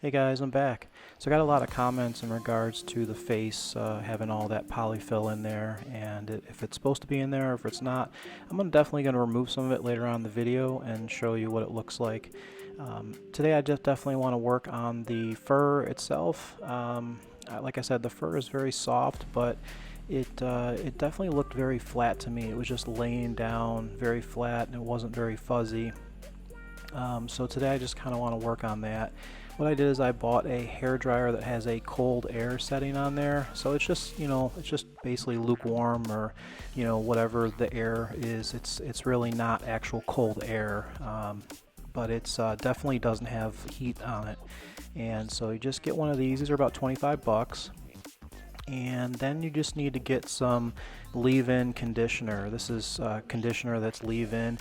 Hey guys, I'm back. So I got a lot of comments in regards to the face having all that polyfill in there, and if it's supposed to be in there or if it's not. Definitely going to remove some of it later on in the video and show you what it looks like. Today I just definitely want to work on the fur itself. Like I said, the fur is very soft, but it definitely looked very flat to me. It was just laying down very flat and it wasn't very fuzzy. So today I just kind of want to work on that. What I did is I bought a hair dryer that has a cold air setting on there. So it's just, it's just basically lukewarm, or, whatever the air is. It's really not actual cold air, but it's definitely doesn't have heat on it. And so you just get one of these. These are about 25 bucks. And then you just need to get some leave-in conditioner. This is conditioner that's leave-in,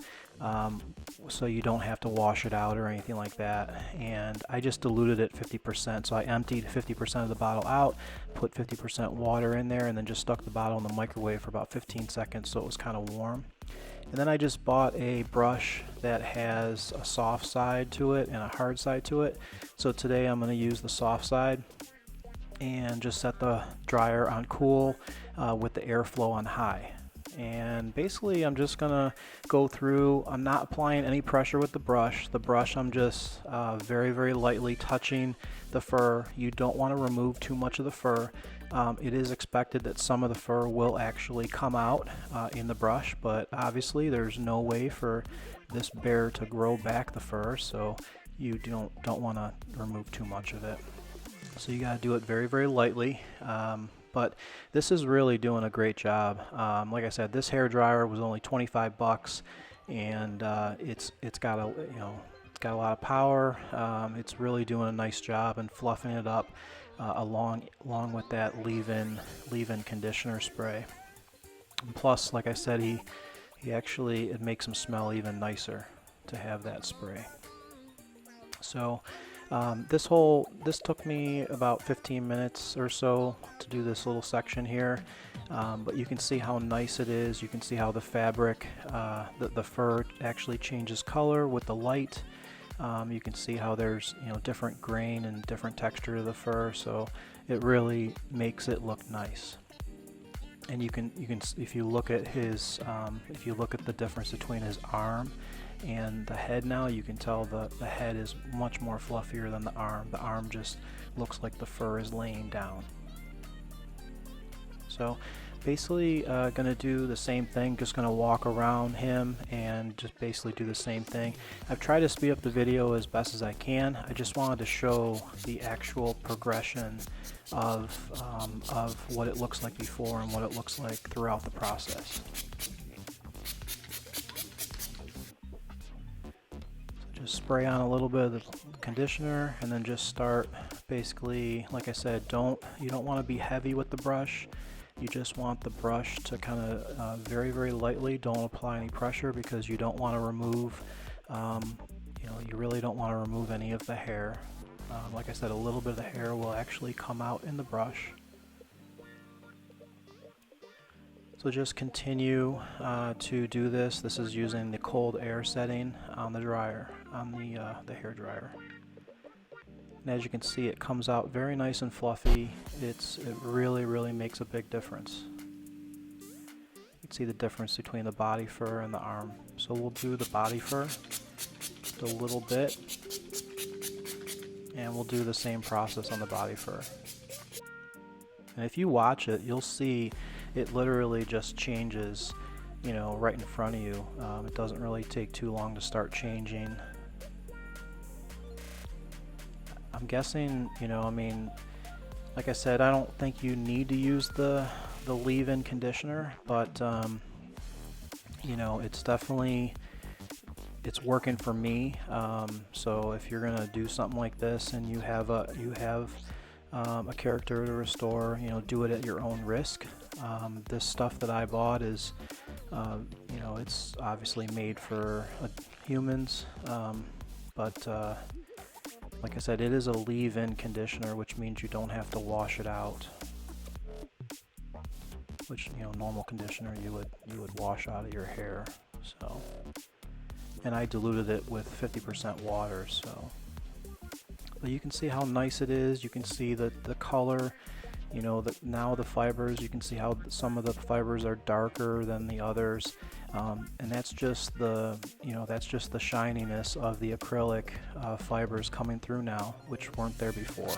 so you don't have to wash it out or anything like that. And I just diluted it 50%, so I emptied 50% of the bottle out, put 50% water in there, and then just stuck the bottle in the microwave for about 15 seconds so it was kind of warm. And then I just bought a brush that has a soft side to it and a hard side to it. So today I'm going to use the soft side and just set the dryer on cool with the airflow on high. And basically I'm just gonna go through. I'm not applying any pressure with the brush. I'm just very lightly touching the fur. You don't want to remove too much of the fur. It is expected that some of the fur will actually come out in the brush, but obviously there's no way for this bear to grow back the fur, so you don't want to remove too much of it. So you got to do it very lightly, but this is really doing a great job. Like I said, this hair dryer was only 25 bucks, and it's got a lot of power. It's really doing a nice job and fluffing it up along with that leave-in conditioner spray. And plus, like I said, it makes them smell even nicer to have that spray. So this took me about 15 minutes or so to do this little section here, but you can see how nice it is. You can see how the fabric, the fur actually changes color with the light. You can see how there's different grain and different texture to the fur, so it really makes it look nice. And you can if you look at the difference between his arm and the head now, you can tell the head is much more fluffier than the arm. The arm just looks like the fur is laying down. So basically gonna do the same thing, just gonna walk around him and just basically do the same thing. I've tried to speed up the video as best as I can. I just wanted to show the actual progression of what it looks like before and what it looks like throughout the process. Just spray on a little bit of the conditioner and then just start basically, like I said, you don't want to be heavy with the brush. You just want the brush to kind of very lightly. Don't apply any pressure because you don't want to remove, you really don't want to remove any of the hair. Like I said, a little bit of the hair will actually come out in the brush. So just continue to do this. This is using the cold air setting on the dryer, on the hair dryer. And as you can see, it comes out very nice and fluffy. It really makes a big difference. You can see the difference between the body fur and the arm. So we'll do the body fur just a little bit, and we'll do the same process on the body fur. And if you watch it, you'll see it literally just changes, right in front of you. It doesn't really take too long to start changing. I'm guessing, like I said, I don't think you need to use the leave-in conditioner, but it's definitely, it's working for me. So if you're gonna do something like this and you have a character to restore, do it at your own risk. This stuff that I bought is, it's obviously made for humans, but like I said, it is a leave-in conditioner, which means you don't have to wash it out. Which, normal conditioner you would wash out of your hair. So, and I diluted it with 50% water, so But you can see how nice it is. You can see the color, you know, now the fibers, you can see how some of the fibers are darker than the others. And that's just the, you know, that's just the shininess of the acrylic fibers coming through now, which weren't there before.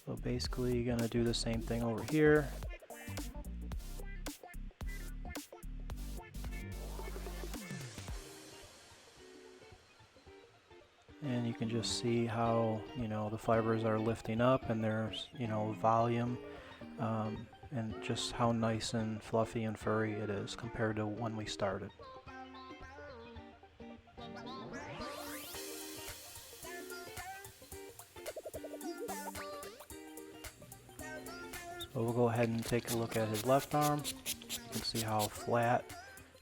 So basically you're gonna do the same thing over here. And you can just see how, you know, the fibers are lifting up, and there's, you know, volume, and just how nice and fluffy and furry it is compared to when we started. So we'll go ahead and take a look at his left arm. You can see how flat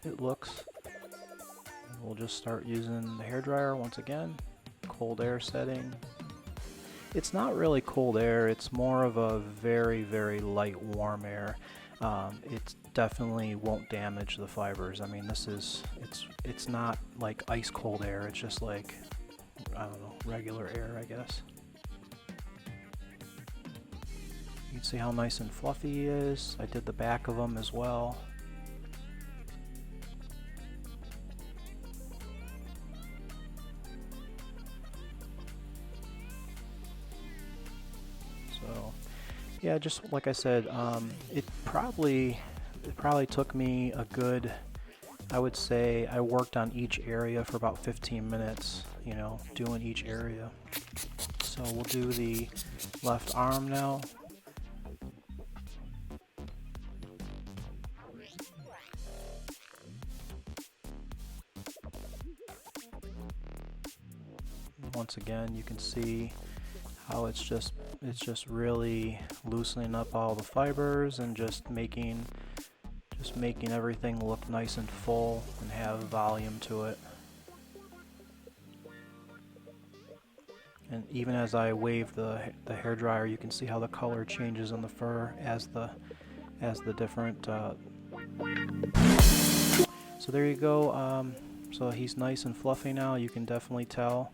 it looks. And we'll just start using the hairdryer once again. Cold air setting. It's not really cold air, it's more of a very, very light warm air. It definitely won't damage the fibers. I mean, it's not like ice cold air, it's just like, I don't know, regular air, I guess. You can see how nice and fluffy he is. I did the back of him as well. So, yeah, just like I said, it probably took me a good, I would say I worked on each area for about 15 minutes, you know, doing each area. So we'll do the left arm now. Once again, you can see how it's just really loosening up all the fibers and just making everything look nice and full and have volume to it. And even as I wave the hairdryer, you can see how the color changes in the fur as the different. So there you go. So he's nice and fluffy now. You can definitely tell.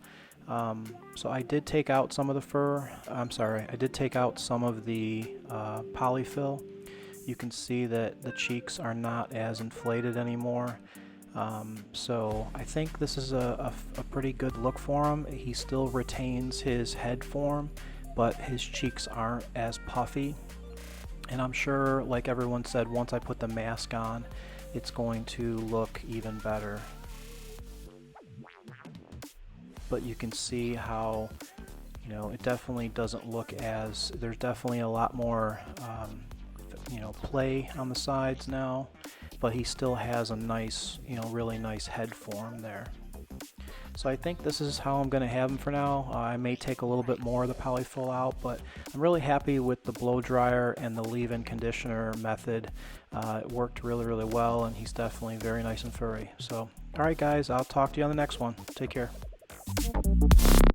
So I did take out some of the fur. I'm sorry, I did take out some of the polyfill. You can see that the cheeks are not as inflated anymore. So I think this is a pretty good look for him. He still retains his head form, but his cheeks aren't as puffy. And I'm sure, like everyone said, once I put the mask on, it's going to look even better. But you can see how, you know, it definitely doesn't look as, there's definitely a lot more, you know, play on the sides now, but he still has a nice, you know, really nice head form there. So I think this is how I'm going to have him for now. I may take a little bit more of the polyfill out, but I'm really happy with the blow dryer and the leave-in conditioner method. It worked really, really well, and he's definitely very nice and furry. So, alright guys, I'll talk to you on the next one. Take care.